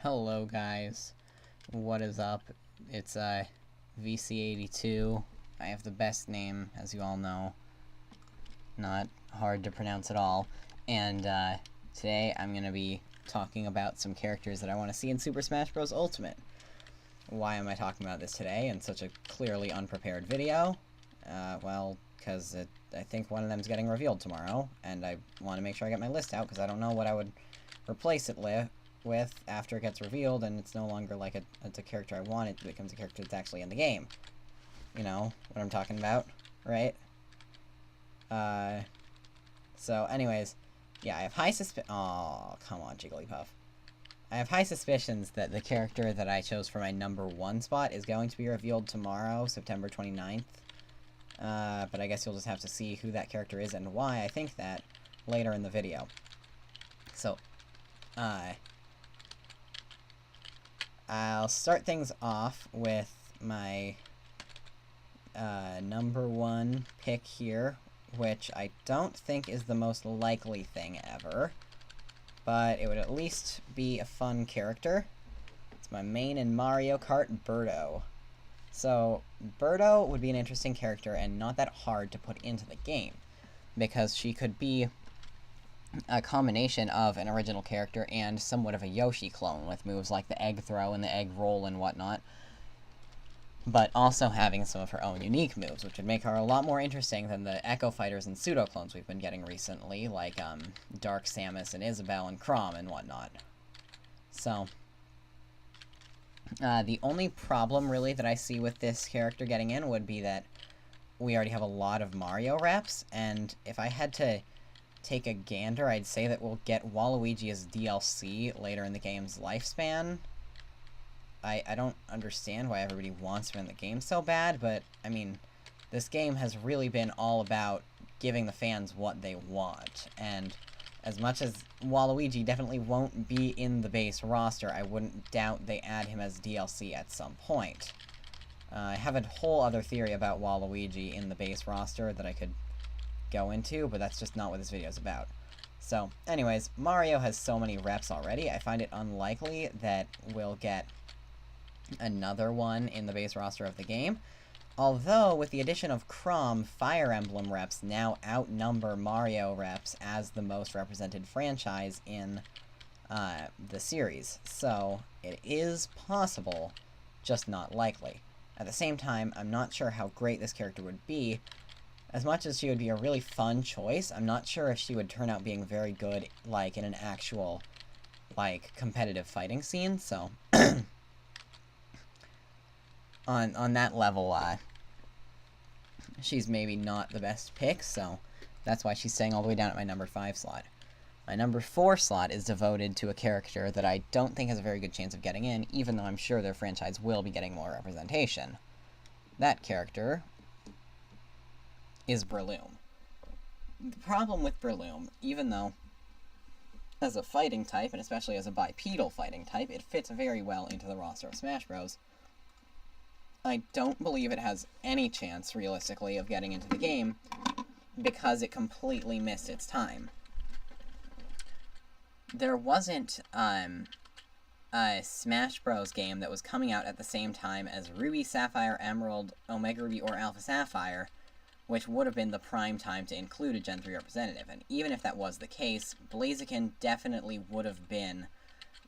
Hello guys, what is up? It's VC82. I have the best name, as you all know. Not hard to pronounce at all. And today I'm going to be talking about some characters that I want to see in Super Smash Bros. Ultimate. Why am I talking about this today in such a clearly unprepared video? Well, because I think one of them is getting revealed tomorrow, and I want to make sure I get my list out, because I don't know what I would replace it with after it gets revealed, and it's no longer like it's a character I want, it becomes a character that's actually in the game. You know what I'm talking about, right? So anyways, yeah, I have high oh, come on, Jigglypuff. I have high suspicions that the character that I chose for my number 1 spot is going to be revealed tomorrow, September 29th. But I guess you'll just have to see who that character is and why I think that later in the video. So, I'll start things off with my number 1 pick here, which I don't think is the most likely thing ever, but it would at least be a fun character. It's my main in Mario Kart, Birdo. So, Birdo would be an interesting character and not that hard to put into the game, because she could be a combination of an original character and somewhat of a Yoshi clone, with moves like the egg throw and the egg roll and whatnot, but also having some of her own unique moves, which would make her a lot more interesting than the Echo Fighters and Pseudo clones we've been getting recently, like Dark Samus and Isabelle and Chrom and whatnot. So, the only problem really that I see with this character getting in would be that we already have a lot of Mario reps, and if I had to take a gander, I'd say that we'll get Waluigi as DLC later in the game's lifespan. I don't understand why everybody wants him in the game so bad, but, I mean, this game has really been all about giving the fans what they want, and as much as Waluigi definitely won't be in the base roster, I wouldn't doubt they add him as DLC at some point. I have a whole other theory about Waluigi in the base roster that I could go into, but that's just not what this video is about. So, anyways, Mario has so many reps already, I find it unlikely that we'll get another one in the base roster of the game. Although, with the addition of Chrom, Fire Emblem reps now outnumber Mario reps as the most represented franchise in the series. So, it is possible, just not likely. At the same time, I'm not sure how great this character would be. As much as she would be a really fun choice, I'm not sure if she would turn out being very good, like, in an actual, like, competitive fighting scene, so on that level, she's maybe not the best pick, so that's why she's staying all the way down at my number 5 slot. My number 4 slot is devoted to a character that I don't think has a very good chance of getting in, even though I'm sure their franchise will be getting more representation. That character is Breloom. The problem with Breloom, even though as a fighting type, and especially as a bipedal fighting type, it fits very well into the roster of Smash Bros., I don't believe it has any chance, realistically, of getting into the game, because it completely missed its time. There wasn't a Smash Bros. Game that was coming out at the same time as Ruby, Sapphire, Emerald, Omega Ruby, or Alpha Sapphire, which would have been the prime time to include a Gen 3 representative. And even if that was the case, Blaziken definitely would have been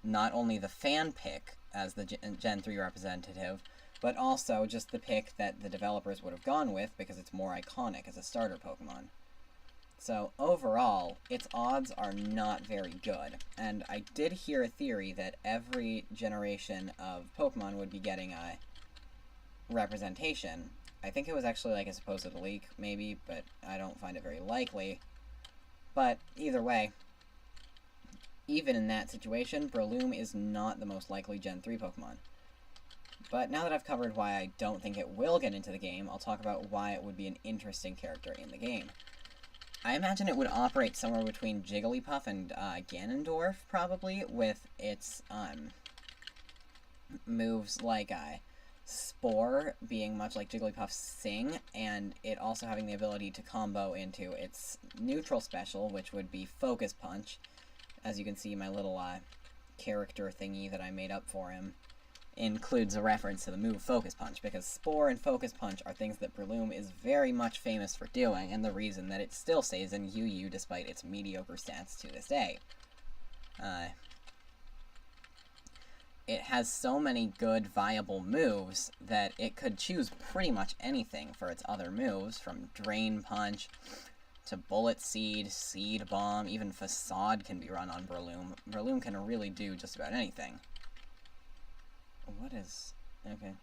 not only the fan pick as the Gen 3 representative, but also just the pick that the developers would have gone with because it's more iconic as a starter Pokemon. So overall, its odds are not very good. And I did hear a theory that every generation of Pokemon would be getting a representation. I think it was actually like a supposed leak, maybe, but I don't find it very likely. But either way, even in that situation, Breloom is not the most likely Gen 3 Pokemon. But now that I've covered why I don't think it will get into the game, I'll talk about why it would be an interesting character in the game. I imagine it would operate somewhere between Jigglypuff and Ganondorf, probably, with its moves like Spore being much like Jigglypuff's Sing, and it also having the ability to combo into its neutral special, which would be Focus Punch. As you can see, my little character thingy that I made up for him includes a reference to the move Focus Punch, because Spore and Focus Punch are things that Breloom is very much famous for doing, and the reason that it still stays in UU despite its mediocre stats to this day. It has so many good, viable moves that it could choose pretty much anything for its other moves, from Drain Punch to Bullet Seed, Seed Bomb, even Facade can be run on Breloom. Breloom can really do just about anything. What is... okay.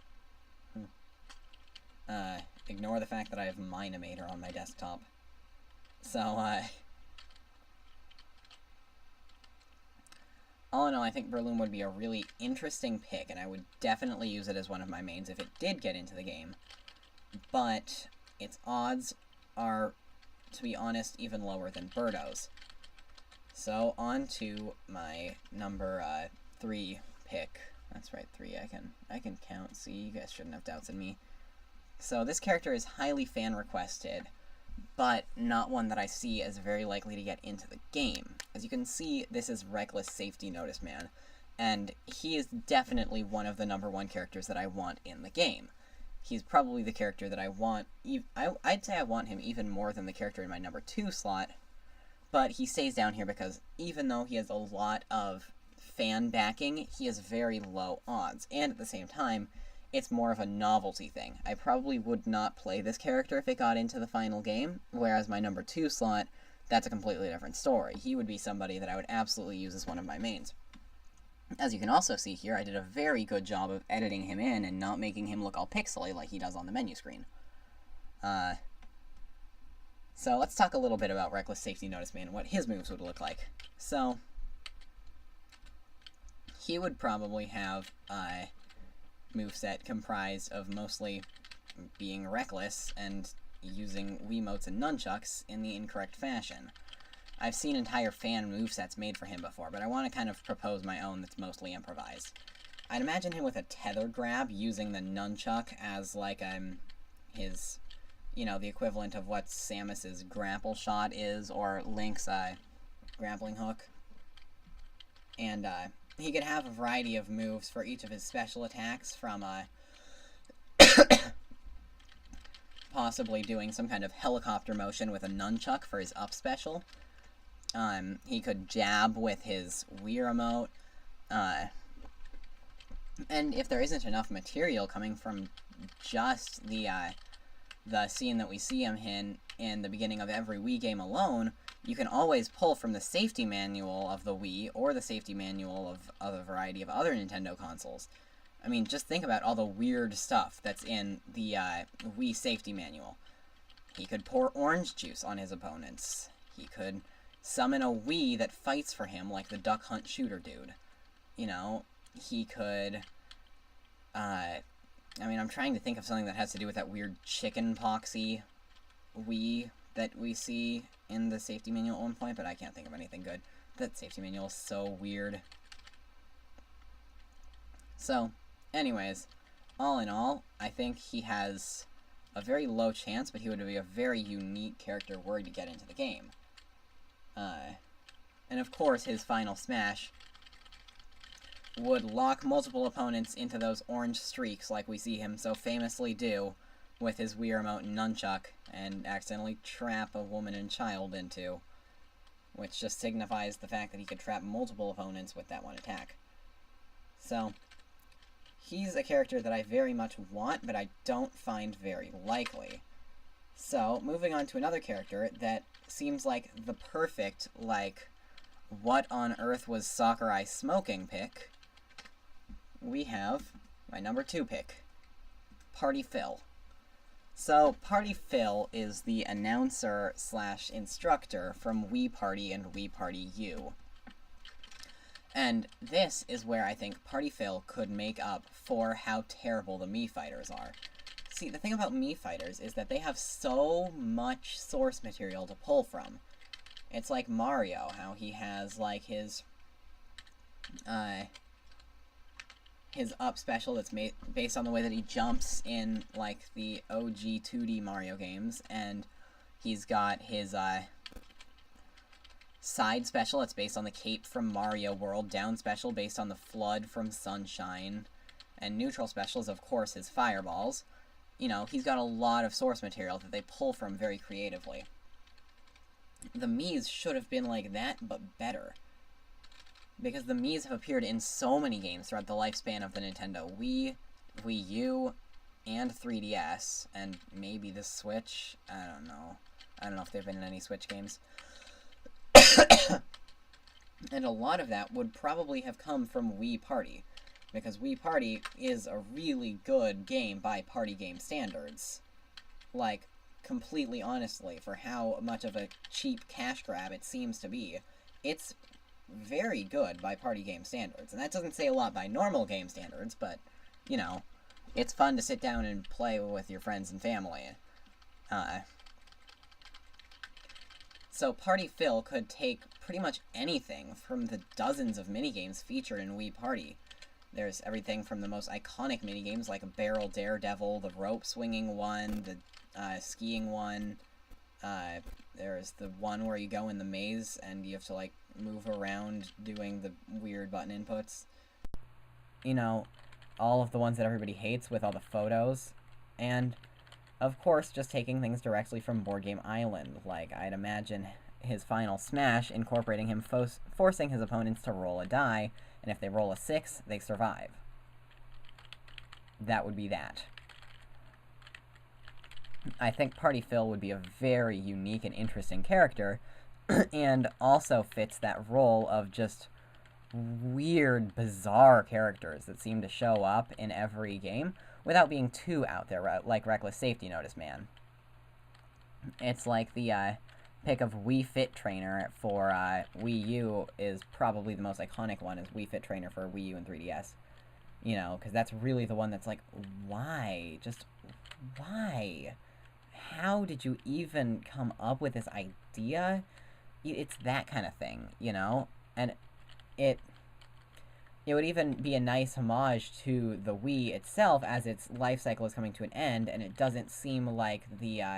Ignore the fact that I have Minimator on my desktop. So, all in all, I think Breloom would be a really interesting pick, and I would definitely use it as one of my mains if it did get into the game. But its odds are, to be honest, even lower than Birdo's. So, on to my number 3 pick. That's right, 3. I can count. See, you guys shouldn't have doubts in me. So, this character is highly fan-requested, but not one that I see as very likely to get into the game. As you can see, this is Reckless Safety Notice Man, and he is definitely one of the number 1 characters that I want in the game. He's probably the character that I want. I'd say I want him even more than the character in my number 2 slot, but he stays down here because even though he has a lot of fan backing, he has very low odds, and at the same time, it's more of a novelty thing. I probably would not play this character if it got into the final game, whereas my number 2 slot, that's a completely different story. He would be somebody that I would absolutely use as one of my mains. As you can also see here, I did a very good job of editing him in and not making him look all pixely like he does on the menu screen. So let's talk a little bit about Reckless Safety Notice Man and what his moves would look like. So, he would probably have a moveset comprised of mostly being reckless and using Wiimotes and nunchucks in the incorrect fashion. I've seen entire fan movesets made for him before, but I want to kind of propose my own that's mostly improvised. I'd imagine him with a tether grab, using the nunchuck as, like, his, you know, the equivalent of what Samus's grapple shot is, or Link's, grappling hook. And, he could have a variety of moves for each of his special attacks, from, possibly doing some kind of helicopter motion with a nunchuck for his up special. He could jab with his Wii Remote, and if there isn't enough material coming from just the scene that we see him in the beginning of every Wii game alone, you can always pull from the safety manual of the Wii, or the safety manual of a variety of other Nintendo consoles. I mean, just think about all the weird stuff that's in the Wii safety manual. He could pour orange juice on his opponents. He could summon a Wii that fights for him, like the Duck Hunt Shooter dude. You know, he could, I mean, I'm trying to think of something that has to do with that weird chicken poxy Wii that we see in the safety manual at one point, but I can't think of anything good. That safety manual is so weird. So, anyways, all in all, I think he has a very low chance, but he would be a very unique character were to get into the game. And of course, his final smash would lock multiple opponents into those orange streaks like we see him so famously do with his Wii Remote and nunchuck, and accidentally trap a woman and child into, which just signifies the fact that he could trap multiple opponents with that one attack. So, he's a character that I very much want, but I don't find very likely. So, moving on to another character that seems like the perfect, like, what on earth was Sakurai smoking pick, we have my number 2 pick, Party Phil. So, Party Phil is the announcer/instructor from Wii Party and Wii Party U. And this is where I think Party Phil could make up for how terrible the Mii Fighters are. See, the thing about Mii Fighters is that they have so much source material to pull from. It's like Mario, how he has, like, his up special that's based on the way that he jumps in, like, the OG 2D Mario games, and he's got his, side special that's based on the cape from Mario World, down special based on the FLUDD from Sunshine, and neutral special is, of course, his fireballs. You know, he's got a lot of source material that they pull from very creatively. The Miis should have been like that, but better. Because the Miis have appeared in so many games throughout the lifespan of the Nintendo Wii, Wii U, and 3DS, and maybe the Switch. I don't know. I don't know if they've been in any Switch games. And a lot of that would probably have come from Wii Party, because Wii Party is a really good game by party game standards. Like, completely honestly, for how much of a cheap cash grab it seems to be, it's very good by party game standards. And that doesn't say a lot by normal game standards, but, you know, it's fun to sit down and play with your friends and family. So Party Phil could take pretty much anything from the dozens of minigames featured in Wii Party. There's everything from the most iconic minigames like Barrel Daredevil, the rope swinging one, the skiing one. There's the one where you go in the maze and you have to, like, move around doing the weird button inputs. You know, all of the ones that everybody hates with all the photos. And, of course, just taking things directly from Board Game Island. Like, I'd imagine his final smash incorporating him forcing his opponents to roll a die, and if they roll a 6, they survive. That would be that. I think Party Phil would be a very unique and interesting character, and also fits that role of just weird, bizarre characters that seem to show up in every game without being too out there, like Reckless Safety Notice Man. It's like the pick of Wii Fit Trainer for Wii U is probably the most iconic one, is Wii Fit Trainer for Wii U and 3DS. You know, because that's really the one that's like, why? Just, why? How did you even come up with this idea? It's that kind of thing, you know? And it would even be a nice homage to the Wii itself as its life cycle is coming to an end, and it doesn't seem like Wii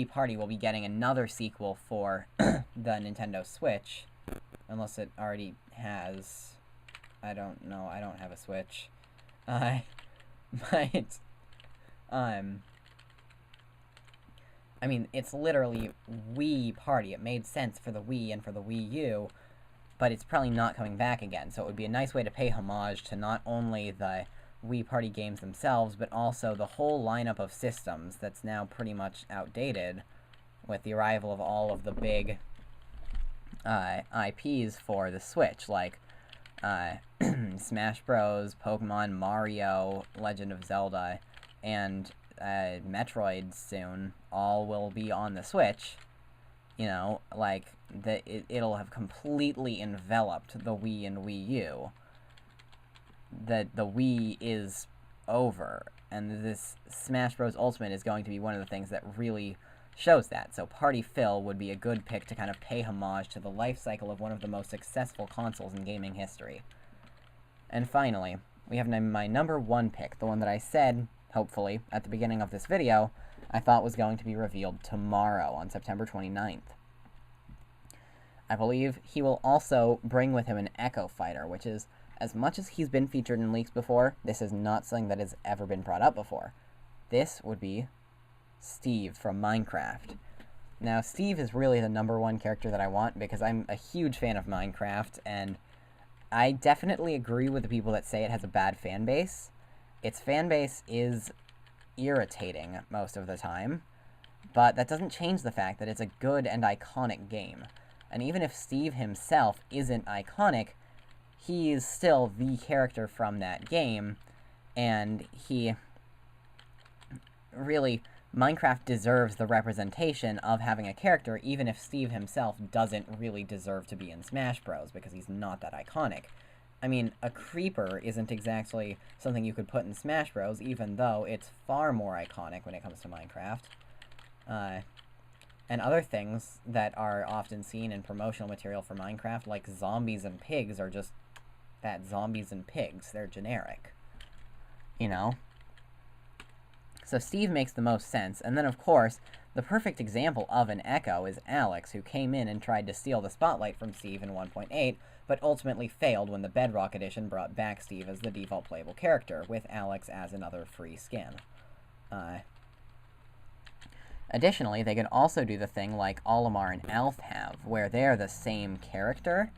Party will be getting another sequel for the Nintendo Switch, unless it already has. I don't know, I don't have a Switch. But, I mean, it's literally Wii Party. It made sense for the Wii and for the Wii U, but it's probably not coming back again, so it would be a nice way to pay homage to not only the Wii Party games themselves, but also the whole lineup of systems that's now pretty much outdated with the arrival of all of the big IPs for the Switch, like Smash Bros., Pokemon, Mario, Legend of Zelda, and Metroid soon, all will be on the Switch. You know, like, it'll have completely enveloped the Wii and Wii U. The Wii is over, and this Smash Bros. Ultimate is going to be one of the things that really shows that. So Party Phil would be a good pick to kind of pay homage to the life cycle of one of the most successful consoles in gaming history. And finally, we have my number 1 pick, the one that I said, hopefully, at the beginning of this video, I thought was going to be revealed tomorrow on September 29th. I believe he will also bring with him an Echo Fighter, which is, as much as he's been featured in leaks before, this is not something that has ever been brought up before. This would be Steve from Minecraft. Now, Steve is really the number 1 character that I want because I'm a huge fan of Minecraft, and I definitely agree with the people that say it has a bad fan base. Its fan base is irritating most of the time, but that doesn't change the fact that it's a good and iconic game. And even if Steve himself isn't iconic, he is still the character from that game, and Minecraft deserves the representation of having a character, even if Steve himself doesn't really deserve to be in Smash Bros, because he's not that iconic. I mean, a creeper isn't exactly something you could put in Smash Bros, even though it's far more iconic when it comes to Minecraft. And other things that are often seen in promotional material for Minecraft, like zombies and pigs, are just that, zombies and pigs. They're generic. You know? So Steve makes the most sense, and then of course, the perfect example of an Echo is Alex, who came in and tried to steal the spotlight from Steve in 1.8, but ultimately failed when the Bedrock Edition brought back Steve as the default playable character, with Alex as another free skin. Additionally, they could also do the thing like Olimar and Alf have, where they're the same character,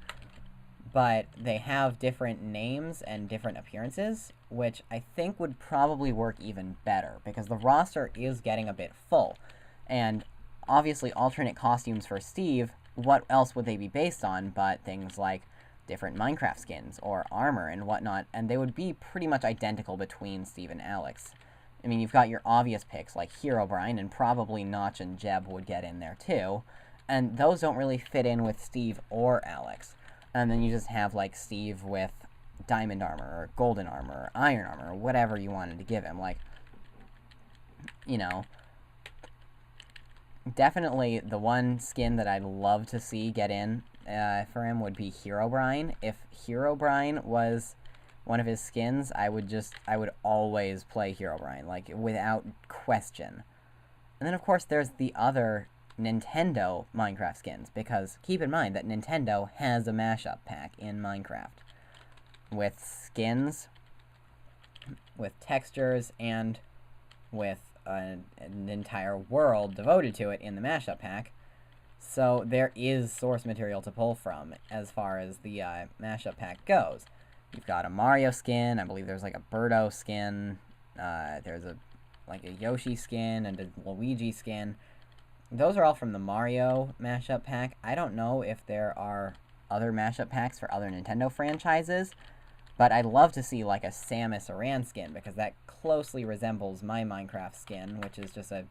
but they have different names and different appearances, which I think would probably work even better, because the roster is getting a bit full. And obviously, alternate costumes for Steve, what else would they be based on but things like different Minecraft skins or armor and whatnot, and they would be pretty much identical between Steve and Alex. I mean, you've got your obvious picks like Herobrine, and probably Notch and Jeb would get in there too, and those don't really fit in with Steve or Alex. And then you just have, like, Steve with diamond armor, or golden armor, or iron armor, or whatever you wanted to give him. Like, you know, definitely the one skin that I'd love to see get in for him would be Herobrine. If Herobrine was one of his skins, I would always play Herobrine, like, without question. And then, of course, there's the other Nintendo Minecraft skins, because keep in mind that Nintendo has a mashup pack in Minecraft with skins, with textures, and with an entire world devoted to it in the mashup pack. So there is source material to pull from as far as the mashup pack goes. You've got a Mario skin, I believe there's like a Birdo skin, there's a Yoshi skin and a Luigi skin. Those are all from the Mario mashup pack. I don't know if there are other mashup packs for other Nintendo franchises, but I'd love to see, like, a Samus Aran skin, because that closely resembles my Minecraft skin, which is just a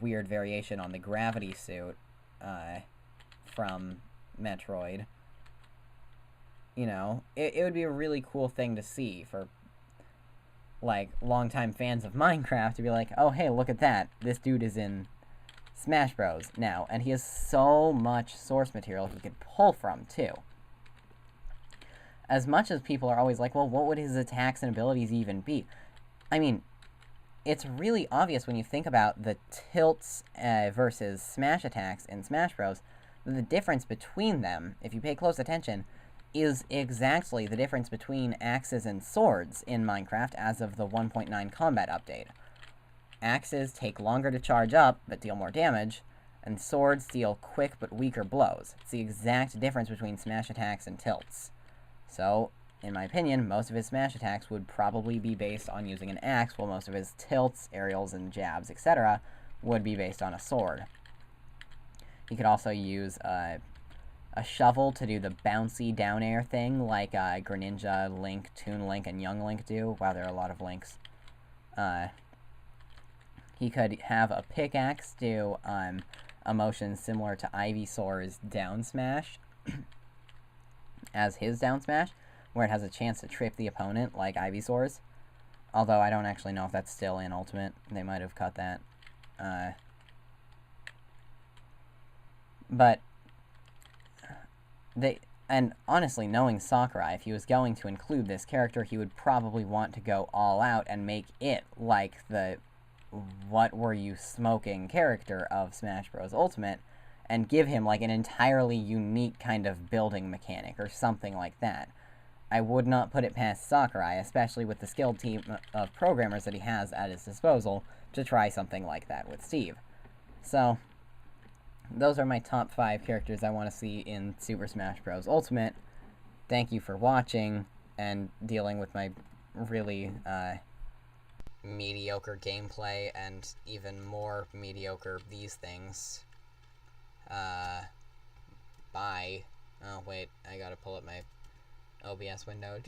weird variation on the gravity suit from Metroid. You know, it would be a really cool thing to see for, like, longtime fans of Minecraft to be like, oh, hey, look at that. This dude is in Smash Bros. Now, and he has so much source material he could pull from, too. As much as people are always like, well, what would his attacks and abilities even be? I mean, it's really obvious when you think about the tilts versus smash attacks in Smash Bros. That the difference between them, if you pay close attention, is exactly the difference between axes and swords in Minecraft as of the 1.9 combat update. Axes take longer to charge up, but deal more damage, and swords deal quick but weaker blows. It's the exact difference between smash attacks and tilts. So, in my opinion, most of his smash attacks would probably be based on using an axe, while most of his tilts, aerials, and jabs, etc., would be based on a sword. He could also use a shovel to do the bouncy down air thing, like Greninja, Link, Toon Link, and Young Link do. Wow, there are a lot of Links. He could have a pickaxe do a motion similar to Ivysaur's down smash as his down smash, where it has a chance to trip the opponent like Ivysaur's. Although I don't actually know if that's still in Ultimate. They might have cut that. But and honestly, knowing Sakurai, if he was going to include this character, he would probably want to go all out and make it like the what were you smoking character of Smash Bros. Ultimate, and give him like an entirely unique kind of building mechanic or something like that. I would not put it past Sakurai, especially with the skilled team of programmers that he has at his disposal, to try something like that with Steve. So, those are my top 5 characters I want to see in Super Smash Bros. Ultimate. Thank you for watching and dealing with my really mediocre gameplay and even more mediocre these things. Bye. Oh, wait, I gotta pull up my OBS window.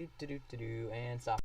And stop.